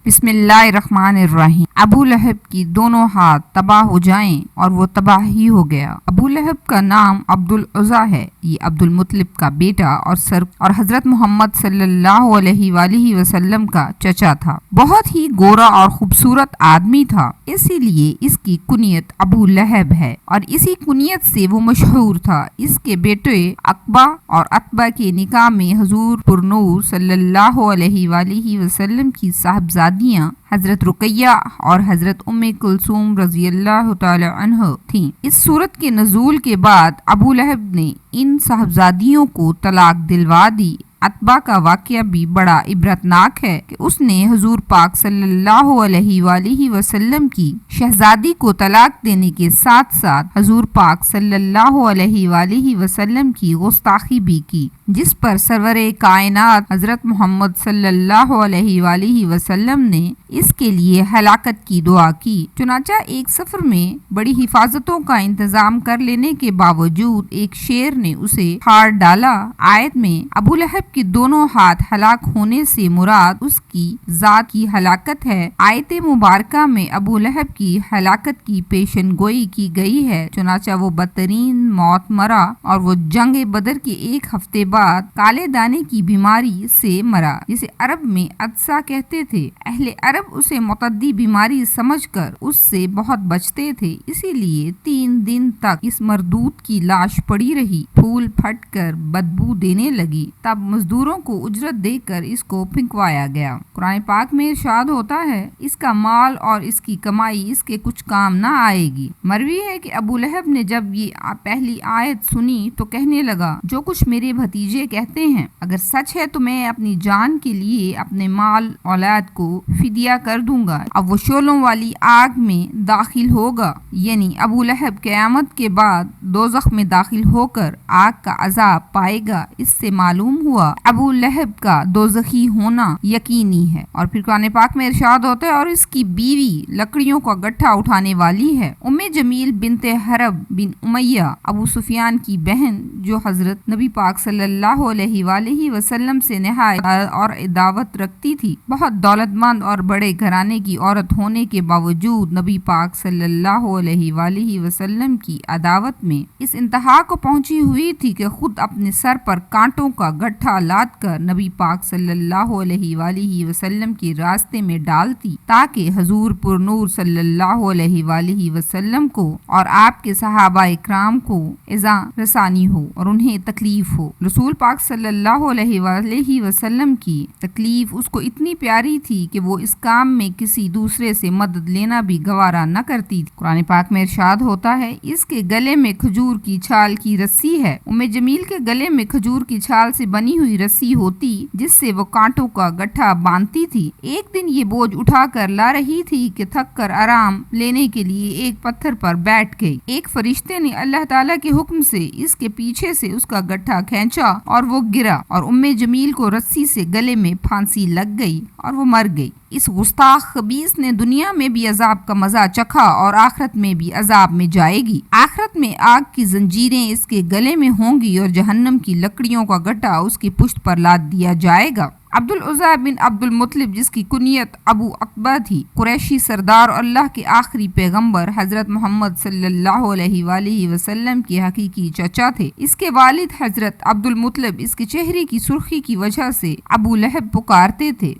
بسم اللہ الرحمن الرحیم۔ ابو لہب کی دونوں ہاتھ تباہ ہو جائیں، اور وہ تباہ ہی ہو گیا۔ ابو لہب کا نام عبد العزیٰ ہے۔ یہ عبد المطلب کا بیٹا اور حضرت محمد صلی اللہ علیہ وآلہ وسلم کا چچا تھا۔ بہت ہی گورا اور خوبصورت آدمی تھا، اسی لیے اس کی کنیت ابو لہب ہے، اور اسی کنیت سے وہ مشہور تھا۔ اس کے بیٹے عقبہ اور عتبہ کے نکاح میں حضور پرنور صلی اللہ علیہ وآلہ وسلم کی صاحبزادیاں حضرت رقیہ اور حضرت ام کلثوم رضی اللہ تعالی عنہ تھیں۔ اس سورت کے نزول کے بعد ابو لہب نے ان صاحبزادیوں کو طلاق دلوا دی۔ عتبہ کا واقعہ بھی بڑا عبرتناک ہے کہ اس نے حضور پاک صلی اللہ علیہ وآلہ وسلم کی شہزادی کو طلاق دینے کے ساتھ ساتھ حضور پاک صلی اللہ علیہ وآلہ وسلم کی گستاخی بھی کی، جس پر سرور کائنات حضرت محمد صلی اللہ علیہ وآلہ وسلم نے اس کے لیے ہلاکت کی دعا کی۔ چنانچہ ایک سفر میں بڑی حفاظتوں کا انتظام کر لینے کے باوجود ایک شیر نے اسے پھاڑ ڈالا۔ آیت میں ابو لہب کے دونوں ہاتھ ہلاک ہونے سے مراد اس کی ذات کی ہلاکت ہے۔ آیت مبارکہ میں ابو لہب کی ہلاکت کی پیشن گوئی کی گئی ہے، چنانچہ وہ بدترین موت مرا، اور وہ جنگ بدر کے ایک ہفتے بعد کالے دانے کی بیماری سے مرا، جسے عرب میں عدسہ کہتے تھے۔ اہل عرب اسے متعدی بیماری سمجھ کر اس سے بہت بچتے تھے، اسی لیے 3 دن تک اس مردود کی لاش پڑی رہی، پھول پھٹ کر بدبو دینے لگی۔ تب مزدوروں کو اجرت دے کر اس کو پھینکوایا گیا۔ قرآن پاک میں ارشاد ہوتا ہے، اس کا مال اور اس کی کمائی اس کے کچھ کام نہ آئے گی۔ مروی ہے کہ ابو لہب نے جب یہ پہلی آیت سنی تو کہنے لگا، جو کچھ میرے بھتیجے کہتے ہیں اگر سچ ہے تو میں اپنی جان کے لیے اپنے مال اولاد کو فدیہ کر دوں گا۔ اب وہ شعلوں والی آگ میں داخل ہوگا، یعنی ابو لہب قیامت کے بعد دوزخ میں داخل ہو کر آگ کا عذاب پائے گا۔ اس سے معلوم ہوا ابو لہب کا دوزخی ہونا یقینی ہے۔ اور پھر قرآن پاک میں ارشاد ہوتا ہے، اور اس کی بیوی لکڑیوں کا گٹھا اٹھانے والی ہے۔ ام جمیل بنت حرب بن امیہ، ابو سفیان کی بہن، جو حضرت نبی پاک صلی اللہ علیہ وآلہ وسلم سے نہایت اور عداوت رکھتی تھی، بہت دولت مند اور بڑے گھرانے کی عورت ہونے کے باوجود نبی پاک صلی اللہ علیہ وآلہ وسلم کی عداوت میں اس انتہا کو پہنچی ہوئی تھی کہ خود اپنے سر پر کانٹوں کا گٹھا لاد کر نبی پاک صلی اللہ علیہ وآلہ وسلم کے راستے میں ڈالتی، تاکہ حضور پرنور صلی اللہ علیہ وآلہ وسلم کو اور آپ کے صحابہ اکرام کو ایذا رسانی ہو اور انہیں تکلیف ہو۔ رسول پاک صلی اللہ علیہ وآلہ وسلم کی تکلیف اس کو اتنی پیاری تھی کہ وہ اس کام میں کسی دوسرے سے مدد لینا بھی گوارا نہ کرتی تھی۔ قرآن پاک میں ارشاد ہوتا ہے، اس کے گلے میں کھجور کی چھال کی رسی ہے۔ ام جمیل کے گلے میں کھجور کی چھال سے بنی ہوئی رسی ہوتی، جس سے وہ کانٹوں کا گٹھا باندھتی تھی۔ ایک دن یہ بوجھ اٹھا کر لا رہی تھی کہ تھک کر آرام لینے کے لیے ایک پتھر پر بیٹھ گئی۔ ایک فرشتے نے اللہ تعالیٰ کے حکم سے اس کے پیچھے سے اس کا گٹھا کھینچا اور وہ گرا، اور ام جمیل کو رسی سے گلے میں پھانسی لگ گئی اور وہ مر گئی۔ اس گستاخ خبیث نے دنیا میں بھی عذاب کا مزہ چکھا اور آخرت میں بھی عذاب میں جائے گی۔ آخرت میں آگ کی زنجیریں اس کے گلے میں ہوں گی، اور جہنم کی لکڑیوں کا گٹھا اس کی پشت پر لاد دیا جائے گا۔ عبد العزیٰ بن عبد المطلب، جس کی کنیت ابو عقبہ تھی، قریشی سردار اور اللہ کے آخری پیغمبر حضرت محمد صلی اللہ علیہ وآلہ وسلم کے حقیقی چچا تھے۔ اس کے والد حضرت عبد المطلب اس کے چہرے کی سرخی کی وجہ سے ابو لہب پکارتے تھے۔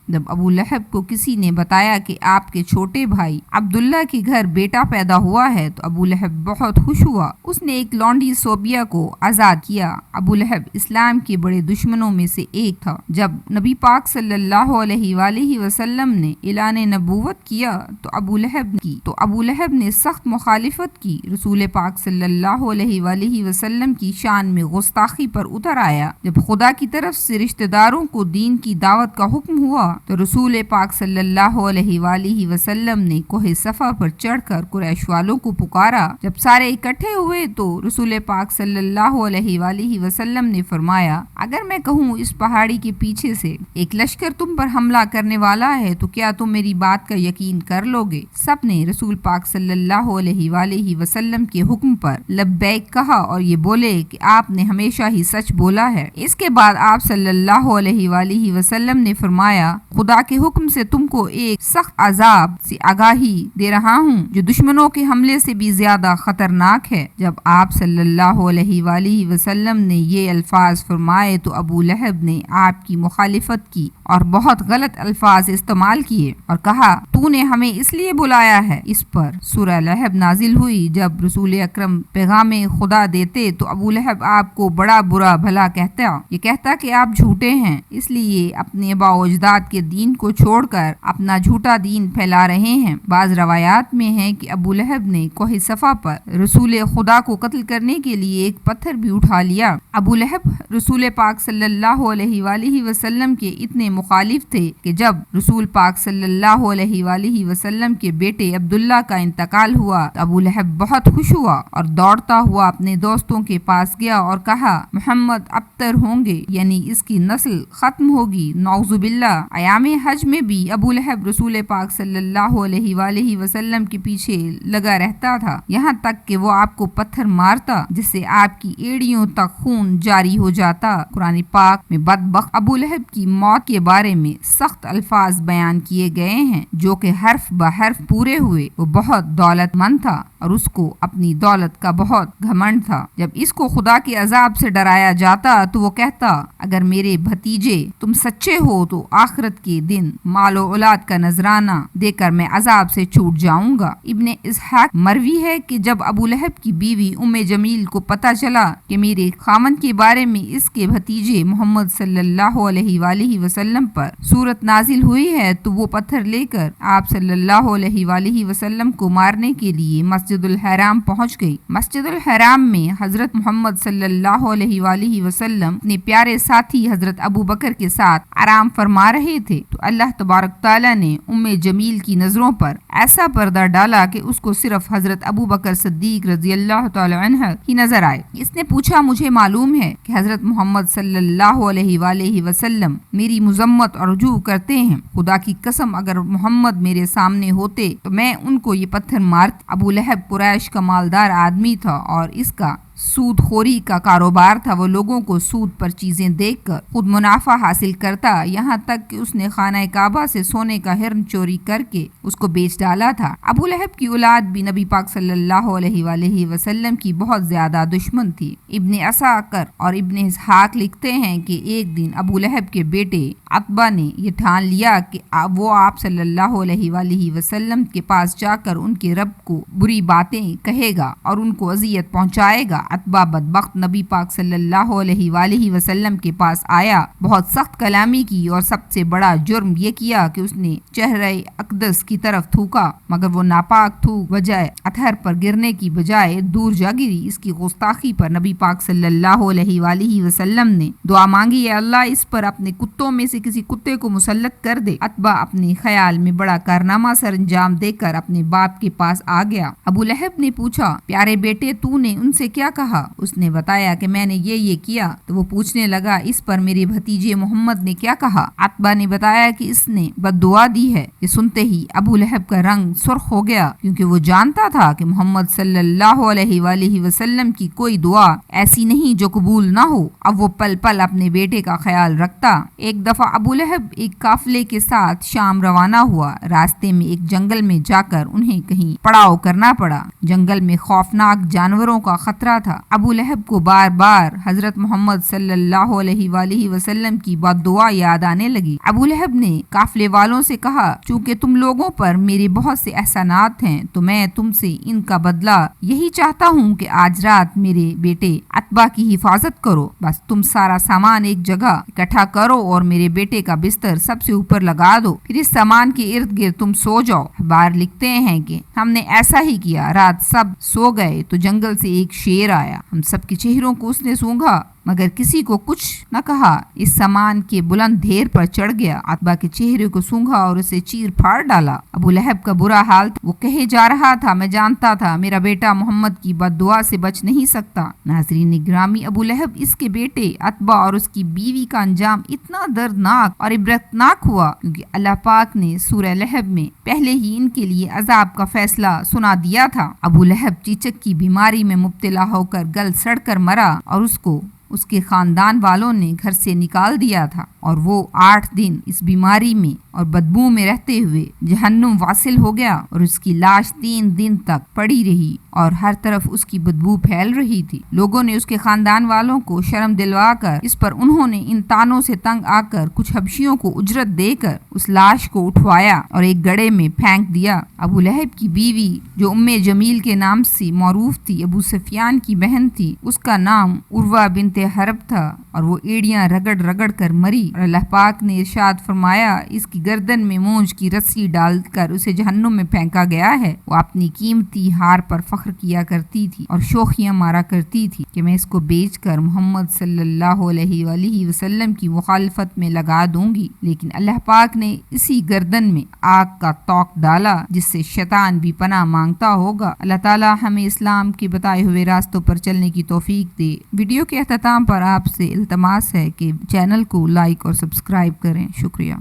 جب ابو لہب کو کسی نے بتایا کہ آپ کے چھوٹے بھائی عبداللہ کے گھر بیٹا پیدا ہوا ہے تو ابو لہب بہت خوش ہوا۔ اس نے ایک لونڈی صوبیہ کو آزاد کیا۔ ابو لہب اسلام کے بڑے دشمنوں میں سے ایک تھا۔ جب نبی پاک صلی اللہ علیہ وآلہ وسلم نے اعلان نبوت کیا تو ابو لہب نے سخت مخالفت کی۔ رسول پاک صلی اللہ علیہ وآلہ وسلم کی شان میں گستاخی پر اتر آیا۔ جب خدا کی طرف سے رشتہ داروں کو دین کی دعوت کا حکم ہوا تو رسول پاک صلی اللہ علیہ وآلہ وسلم نے کوہ صفا پر چڑھ کر قریش والوں کو پکارا۔ جب سارے اکٹھے ہوئے تو رسول پاک صلی اللہ علیہ وآلہ وسلم نے فرمایا، اگر میں کہوں اس پہاڑی کے پیچھے سے ایک لشکر تم پر حملہ کرنے والا ہے تو کیا تم میری بات کا یقین کر لو گے؟ سب نے رسول پاک صلی اللہ علیہ وآلہ وسلم کے حکم پر لبیک کہا اور یہ بولے کہ آپ نے ہمیشہ ہی سچ بولا ہے۔ اس کے بعد آپ صلی اللہ علیہ وآلہ وسلم نے فرمایا، خدا کے حکم سے تم کو ایک سخت عذاب سے آگاہی دے رہا ہوں جو دشمنوں کے حملے سے بھی زیادہ خطرناک ہے۔ جب آپ صلی اللہ علیہ وآلہ وسلم نے یہ الفاظ فرمائے تو ابو لہب نے آپ کی مخالفت کی اور بہت غلط الفاظ استعمال کیے اور کہا تو نے ہمیں اس لیے بلایا ہے۔ اس پر سورہ لہب نازل ہوئی۔ جب رسول اکرم پیغام خدا دیتے تو ابو لہب آپ کو بڑا برا بھلا کہتا، یہ کہتا کہ آپ جھوٹے ہیں، اس لیے اپنے آباء و اجداد کے دین کو چھوڑ کر اپنا جھوٹا دین پھیلا رہے ہیں۔ بعض روایات میں ہے کہ ابو لہب نے کوہ صفا پر رسول خدا کو قتل کرنے کے لیے ایک پتھر بھی اٹھا لیا۔ ابو لہب رسول پاک صلی اللہ علیہ وآلہ وسلم کے اتنے مخالف تھے کہ جب رسول پاک صلی اللہ علیہ وآلہ وسلم کے بیٹے عبداللہ کا انتقال ہوا تو ابو لہب بہت خوش ہوا اور دوڑتا ہوا اپنے دوستوں کے پاس گیا اور کہا محمد ابتر ہوں گے، یعنی اس کی نسل ختم ہوگی، نعوذ باللہ۔ ایام حج میں بھی ابو لہب رسول پاک صلی اللہ علیہ وآلہ وسلم کے پیچھے لگا رہتا تھا، یہاں تک کہ وہ آپ کو پتھر مارتا جس سے آپ کی ایڑیوں تک خون جاری ہو جاتا۔ قرآن پاک میں بدبخت ابو لہب کی موت کے بارے میں سخت الفاظ بیان کیے گئے ہیں جو کہ حرف بحرف پورے ہوئے۔ وہ بہت دولت مند تھا اور اس کو اپنی دولت کا بہت گھمنڈ تھا۔ جب اس کو خدا کے عذاب سے ڈرایا جاتا تو وہ کہتا اگر میرے بھتیجے تم سچے ہو تو آخرت کے دن مال و اولاد کا نذرانہ دے کر میں عذاب سے چھوٹ جاؤں گا۔ ابن اسحاق مروی ہے کہ جب ابو لہب کی بیوی ام جمیل کو پتہ چلا کہ میرے خاوند کے بارے میں اس کے بھتیجے محمد صلی اللہ علیہ وآلہ وسلم پر سورت نازل ہوئی ہے تو وہ پتھر لے کر آپ صلی اللہ علیہ وآلہ وسلم کو مارنے کے لیے مسجد الحرام پہنچ گئی۔ مسجد الحرام میں حضرت محمد صلی اللہ علیہ وآلہ وسلم اپنے پیارے ساتھی حضرت ابو بکر کے ساتھ آرام فرما رہے تھے تو اللہ تبارک تعالیٰ نے ام جمیل کی نظروں پر ایسا پردہ ڈالا کہ اس کو صرف حضرت ابو بکر صدیق رضی اللہ تعالی عنہ ہی نظر آئے۔ اس نے پوچھا مجھے معلوم ہے کہ حضرت محمد صلی اللہ علیہ وآلہ وسلم میری مذمت اور رجوع کرتے ہیں، خدا کی قسم اگر محمد میرے سامنے ہوتے تو میں ان کو یہ پتھر مارتی۔ ابو لہب قریش کا مالدار آدمی تھا اور اس کا سود خوری کا کاروبار تھا۔ وہ لوگوں کو سود پر چیزیں دیکھ کر خود منافع حاصل کرتا، یہاں تک کہ اس نے خانہ کعبہ سے سونے کا ہرن چوری کر کے اس کو بیچ ڈالا تھا۔ ابو لہب کی اولاد بھی نبی پاک صلی اللہ علیہ وآلہ وسلم کی بہت زیادہ دشمن تھی۔ ابن عساکر اور ابن اسحاق لکھتے ہیں کہ ایک دن ابو لہب کے بیٹے عتبہ نے یہ ٹھان لیا کہ وہ آپ صلی اللہ علیہ وآلہ وسلم کے پاس جا کر ان کے رب کو بری باتیں کہے گا اور ان کو اذیت پہنچائے گا۔ عتبہ بدبخت نبی پاک صلی اللہ علیہ وآلہ وسلم کے پاس آیا، بہت سخت کلامی کی اور سب سے بڑا جرم یہ کیا کہ اس نے چہرہ اقدس کی طرف تھوکا، مگر وہ ناپاک تھوک بجائے اطہر پر گرنے کی بجائے دور جا گری۔ اس کی گستاخی پر نبی پاک صلی اللہ علیہ وآلہ وسلم نے دعا مانگی، اے اللہ اس پر اپنے کتوں میں سے کسی کتے کو مسلط کر دے۔ عتبہ اپنے خیال میں بڑا کارنامہ سر انجام دے کر اپنے باپ کے پاس آ گیا۔ ابو لہب نے پوچھا پیارے بیٹے تو نے ان سے کیا کہا؟ اس نے بتایا کہ میں نے یہ کیا۔ تو وہ پوچھنے لگا اس پر میرے بھتیجے محمد نے کیا کہا؟ عتبہ نے بتایا کہ اس نے بد دعا دی ہے۔ یہ سنتے ہی ابو لہب کا رنگ سرخ ہو گیا کیونکہ وہ جانتا تھا کہ محمد صلی اللہ علیہ وآلہ وسلم کی کوئی دعا ایسی نہیں جو قبول نہ ہو۔ اب وہ پل پل اپنے بیٹے کا خیال رکھتا۔ ایک دفعہ ابو لہب ایک قافلے کے ساتھ شام روانہ ہوا۔ راستے میں ایک جنگل میں جا کر انہیں کہیں پڑاؤ کرنا پڑا۔ جنگل میں خوفناک جانوروں کا خطرہ تھا۔ ابو لہب کو بار بار حضرت محمد صلی اللہ علیہ وآلہ وسلم کی بد دعا یاد آنے لگی۔ ابو لہب نے قافلے والوں سے کہا چونکہ تم لوگوں پر میرے بہت سے احسانات ہیں تو میں تم سے ان کا بدلہ یہی چاہتا ہوں کہ آج رات میرے بیٹے عتبہ کی حفاظت کرو۔ بس تم سارا سامان ایک جگہ اکٹھا کرو اور میرے بیٹے کا بستر سب سے اوپر لگا دو، پھر اس سامان کے ارد گرد تم سو جاؤ۔ اخبار لکھتے ہیں کہ ہم نے ایسا ہی کیا۔ رات سب سو گئے تو جنگل سے ایک شیر آیا، ہم سب کے چہروں کو اس نے سونگھا مگر کسی کو کچھ نہ کہا۔ اس سامان کے بلند ڈھیر پر چڑھ گیا، عتبہ کے چہرے کو سونگھا اور اسے چیر پھاڑ ڈالا۔ ابو لہب کا برا حال تھا، وہ کہے جا رہا تھا میں جانتا تھا میرا بیٹا محمد کی بد دعا سے بچ نہیں سکتا۔ ناظرین گرامی، ابو لہب اس کے بیٹے عتبہ اور اس کی بیوی کا انجام اتنا دردناک اور عبرتناک ہوا کیونکہ اللہ پاک نے سورہ لہب میں پہلے ہی ان کے لیے عذاب کا فیصلہ سنا دیا تھا۔ ابو لہب چیچک کی بیماری میں مبتلا ہو کر گل سڑ کر مرا اور اس کو اس کے خاندان والوں نے گھر سے نکال دیا تھا اور وہ 8 دن اس بیماری میں اور بدبو میں رہتے ہوئے جہنم واصل ہو گیا اور اس کی لاش 3 دن تک پڑی رہی اور ہر طرف اس کی بدبو پھیل رہی تھی۔ لوگوں نے اس کے خاندان والوں کو شرم دلوا کر اس پر انہوں نے ان تانوں سے تنگ آ کر کچھ حبشیوں کو اجرت دے کر اس لاش کو اٹھوایا اور ایک گڑھے میں پھینک دیا۔ ابو لہب کی بیوی جو جمیل کے نام سے معروف تھی، ابو سفیان کی بہن تھی، اس کا نام عروہ بنت حرب تھا اور وہ ایڑیاں رگڑ رگڑ کر مری اور اللہ پاک نے ارشاد فرمایا اس کی گردن میں مونج کی رسی ڈال کر اسے جہنم میں پھینکا گیا ہے۔ وہ اپنی قیمتی ہار پر فخر کیا کرتی تھی اور شوخیاں مارا کرتی تھی کہ میں اس کو بیچ کر محمد صلی اللہ علیہ وآلہ وسلم کی مخالفت میں لگا دوں گی، لیکن اللہ پاک نے اسی گردن میں آگ کا توق ڈالا جس سے شیطان بھی پناہ مانگتا ہوگا۔ اللہ تعالی ہمیں اسلام کے بتائے ہوئے راستوں پر چلنے کی توفیق دے۔ ویڈیو کے اختتام پر آپ سے التماس ہے کہ چینل کو لائک اور سبسکرائب کریں۔ شکریہ۔